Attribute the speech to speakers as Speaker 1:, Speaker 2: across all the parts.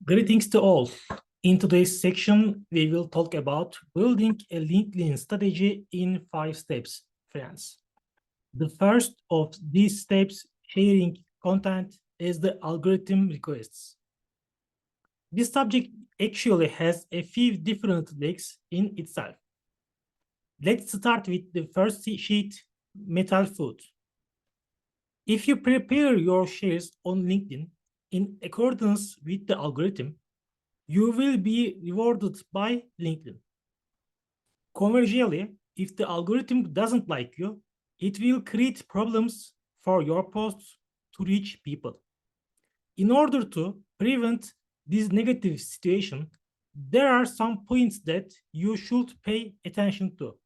Speaker 1: Greetings to all. In today's section, we will talk about building a LinkedIn strategy in 5 steps, friends. The first of these steps, sharing content, is the algorithm requests. This subject actually has a few different legs in itself. Let's start with the first sheet, metal food. If you prepare your shares on LinkedIn in accordance with the algorithm, you will be rewarded by LinkedIn. Conversely, if the algorithm doesn't like you, it will create problems for your posts to reach people. In order to prevent this negative situation, there are some points that you should pay attention to.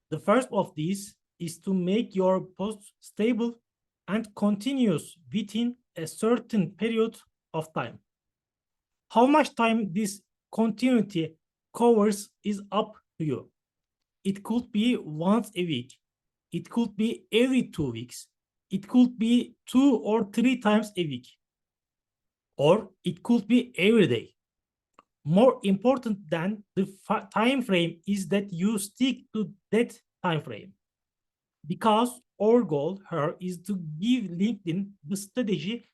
Speaker 1: The first of these is to make your posts stable and continuous within a certain period of time. How much time this continuity covers is up to you. It could be once a week. It could be every 2 weeks. It could be 2 or 3 times a week. Or it could be every day. More important than the time frame is that you stick to that time frame. Because our goal here is to give LinkedIn the strategy.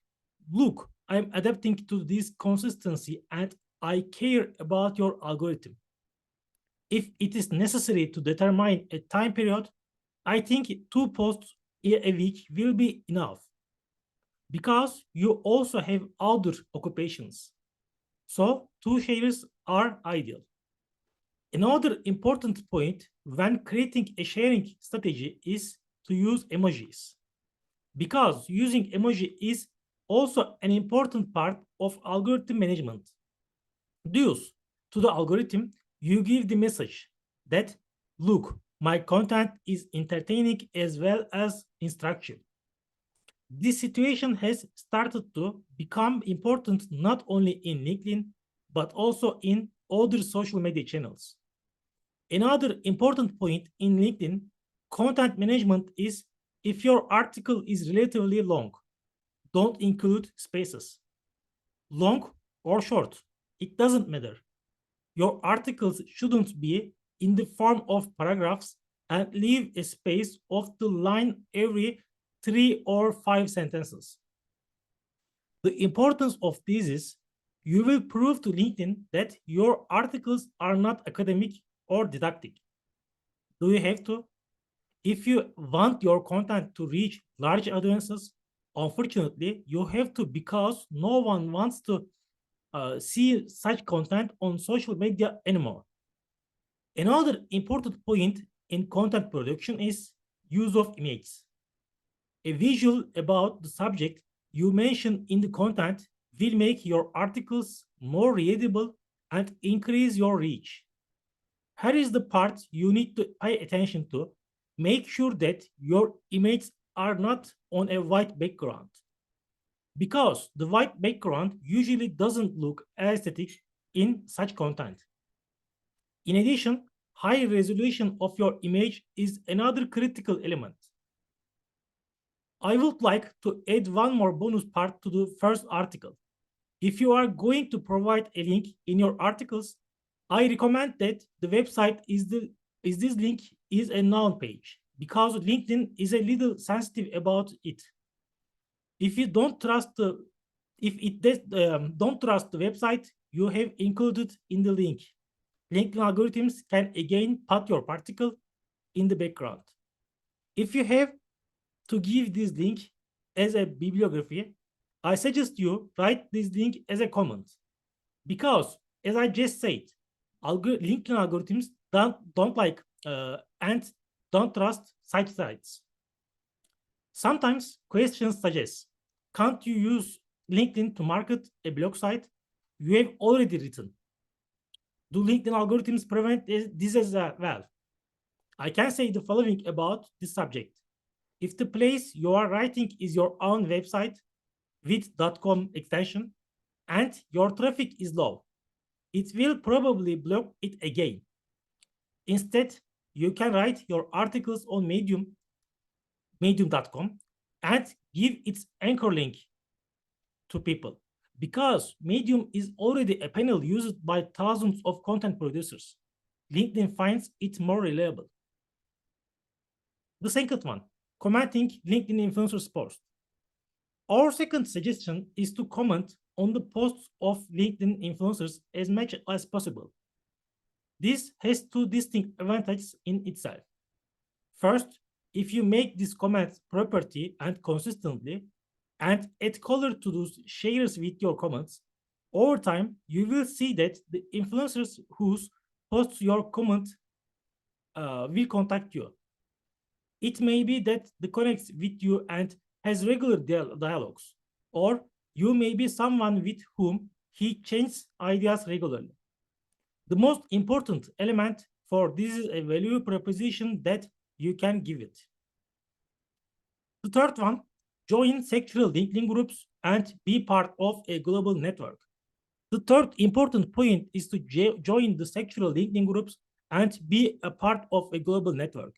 Speaker 1: Look, I'm adapting to this consistency and I care about your algorithm. If it is necessary to determine a time period, I think 2 posts a week will be enough because you also have other occupations. So 2 shares are ideal. Another important point when creating a sharing strategy is to use emojis because using emoji is also an important part of algorithm management. Thus, to the algorithm, you give the message that, look, my content is entertaining as well as instructive. This situation has started to become important not only in LinkedIn, but also in other social media channels. Another important point in LinkedIn content management is if your article is relatively long, don't include spaces. Long or short, it doesn't matter. Your articles shouldn't be in the form of paragraphs and leave a space of the line every 3 or 5 sentences. The importance of this is you will prove to LinkedIn that your articles are not academic or didactic. Do you have to? If you want your content to reach large audiences, unfortunately, you have to because no one wants to see such content on social media anymore. Another important point in content production is use of images. A visual about the subject you mention in the content will make your articles more readable and increase your reach. Here is the part you need to pay attention to. Make sure that your images are not on a white background because the white background usually doesn't look aesthetic in such content. In addition, high resolution of your image is another critical element. I would like to add one more bonus part to the first article. If you are going to provide a link in your articles, I recommend that the website is this link is a noun page because LinkedIn is a little sensitive about it. If you don't trust the if it does, don't trust the website you have included in the link, LinkedIn algorithms can again put your particle in the background. If you have to give this link as a bibliography, I suggest you write this link as a comment because, as I just said, LinkedIn algorithms don't like and don't trust such sites. Sometimes questions suggest, can't you use LinkedIn to market a blog site you have already written? Do LinkedIn algorithms prevent this as well? I can say the following about this subject. If the place you are writing is your own website with .com extension and your traffic is low, it will probably block it again. Instead, you can write your articles on medium.com, and give its anchor link to people. Because Medium is already a panel used by thousands of content producers. LinkedIn finds it more reliable. The second one, commenting LinkedIn influencers post. Our second suggestion is to comment on the posts of LinkedIn influencers as much as possible. This has two distinct advantages in itself. First, if you make these comments property and consistently, and add color to those shares with your comments, over time, you will see that the influencers whose posts your comment will contact you. It may be that they connects with you and has regular dialogues, or you may be someone with whom he changes ideas regularly. The most important element for this is a value proposition that you can give it. The third one, join sectoral LinkedIn groups and be part of a global network. The third important point is to join the sectoral LinkedIn groups and be a part of a global network.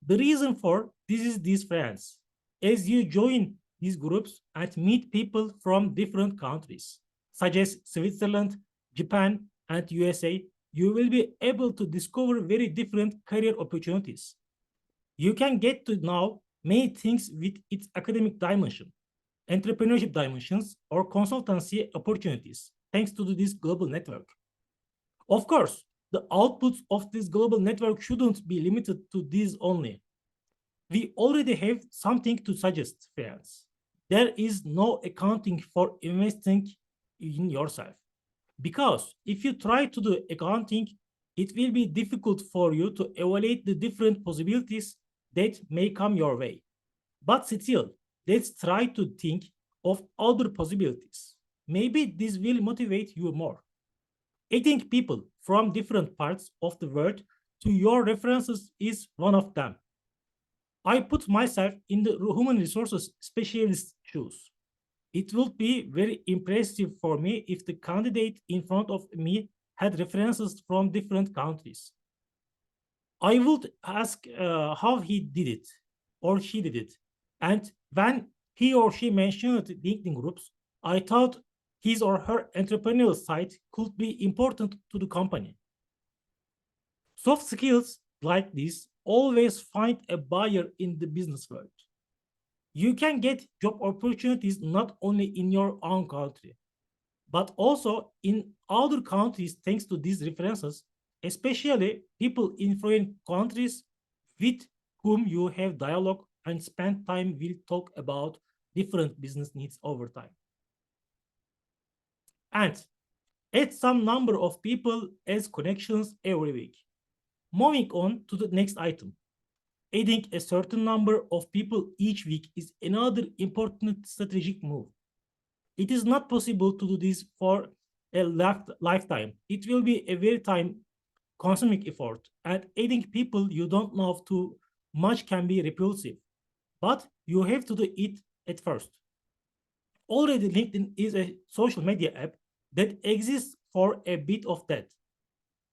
Speaker 1: The reason for this is this, friends. As you join these groups and meet people from different countries, such as Switzerland, Japan, and USA, you will be able to discover very different career opportunities. You can get to know many things with its academic dimension, entrepreneurship dimensions, or consultancy opportunities, thanks to this global network. Of course, the outputs of this global network shouldn't be limited to these only. We already have something to suggest, friends. There is no accounting for investing in yourself. Because if you try to do accounting, it will be difficult for you to evaluate the different possibilities that may come your way. But still, let's try to think of other possibilities. Maybe this will motivate you more. Adding people from different parts of the world to your references is one of them. I put myself in the human resources specialist shoes. It would be very impressive for me if the candidate in front of me had references from different countries. I would ask how he did it or she did it. And when he or she mentioned LinkedIn groups, I thought his or her entrepreneurial side could be important to the company. Soft skills like this always find a buyer in the business world. You can get job opportunities not only in your own country, but also in other countries thanks to these references, especially people in foreign countries with whom you have dialogue and spend time will talk about different business needs over time. And add some number of people as connections every week. Moving on to the next item. Adding a certain number of people each week is another important strategic move. It is not possible to do this for a lifetime. It will be a very time consuming effort, and adding people you don't know too much can be repulsive, but you have to do it at first. Already LinkedIn is a social media app that exists for a bit of that.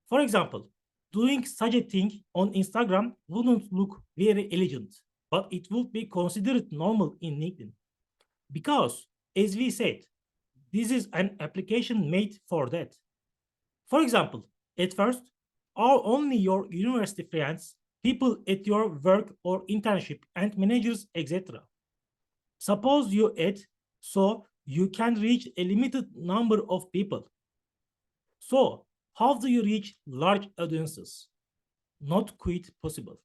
Speaker 1: For example, doing such a thing on Instagram wouldn't look very elegant, but it would be considered normal in LinkedIn. Because, as we said, this is an application made for that. For example, at first, are only your university friends, people at your work or internship, and managers, etc. Suppose you add so you can reach a limited number of people. So, how do you reach large audiences? Not quite possible.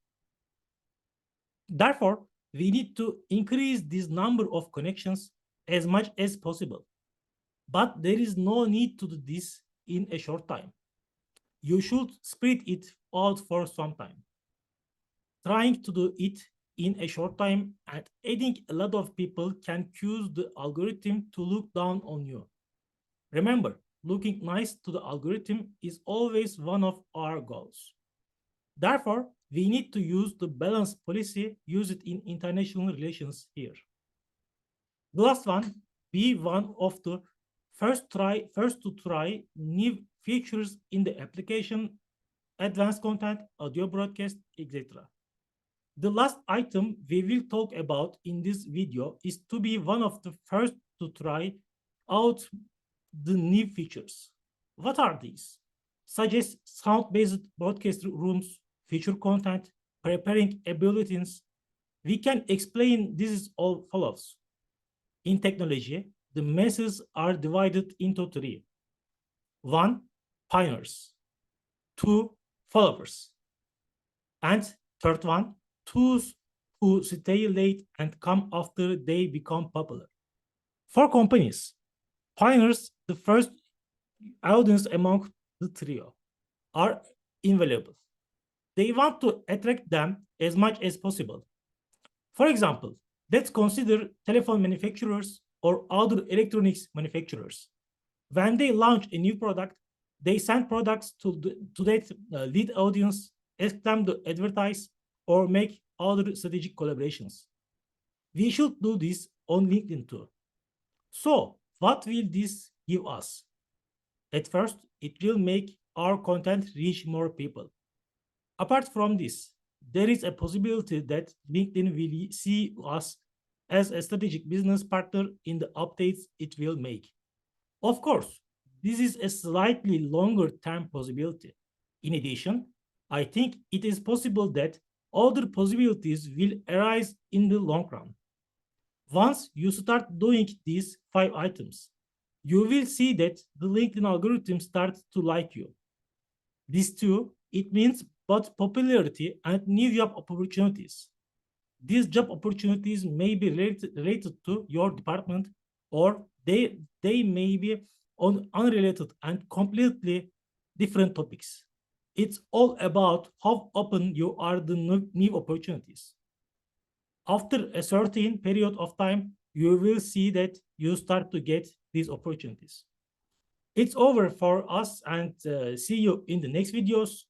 Speaker 1: Therefore, we need to increase this number of connections as much as possible. But there is no need to do this in a short time. You should spread it out for some time. Trying to do it in a short time and adding a lot of people can cause the algorithm to look down on you. Remember, looking nice to the algorithm is always one of our goals. Therefore, we need to use the balance policy used in international relations here. The last one, be one of the first to try new features in the application, advanced content, audio broadcast, etc. The last item we will talk about in this video is to be one of the first to try out the new features. What are these? Suggest sound-based broadcast rooms, feature content, preparing bulletins. We can explain this is all follows. In technology, the masses are divided into three. One, pioneers. Two, followers. And third one, those who stay late and come after they become popular. For companies, pioneers, the first audience among the trio, are invaluable. They want to attract them as much as possible. For example, let's consider telephone manufacturers or other electronics manufacturers. When they launch a new product, they send products to that lead audience, ask them to advertise or make other strategic collaborations. We should do this on LinkedIn too. So, what will this give us? At first, it will make our content reach more people. Apart from this, there is a possibility that LinkedIn will see us as a strategic business partner in the updates it will make. Of course, this is a slightly longer term possibility. In addition, I think it is possible that other possibilities will arise in the long run. Once you start doing these 5 items, you will see that the LinkedIn algorithm starts to like you. This too, it means both popularity and new job opportunities. These job opportunities may be related to your department, or they may be on unrelated and completely different topics. It's all about how open you are to new opportunities. After a certain period of time, you will see that you start to get these opportunities. It's over for us, and see you in the next videos.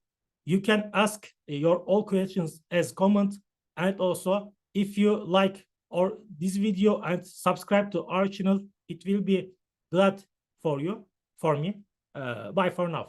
Speaker 1: You can ask your all questions as comment, and also if you like or this video and subscribe to our channel, it will be glad for you, for me. Bye for now.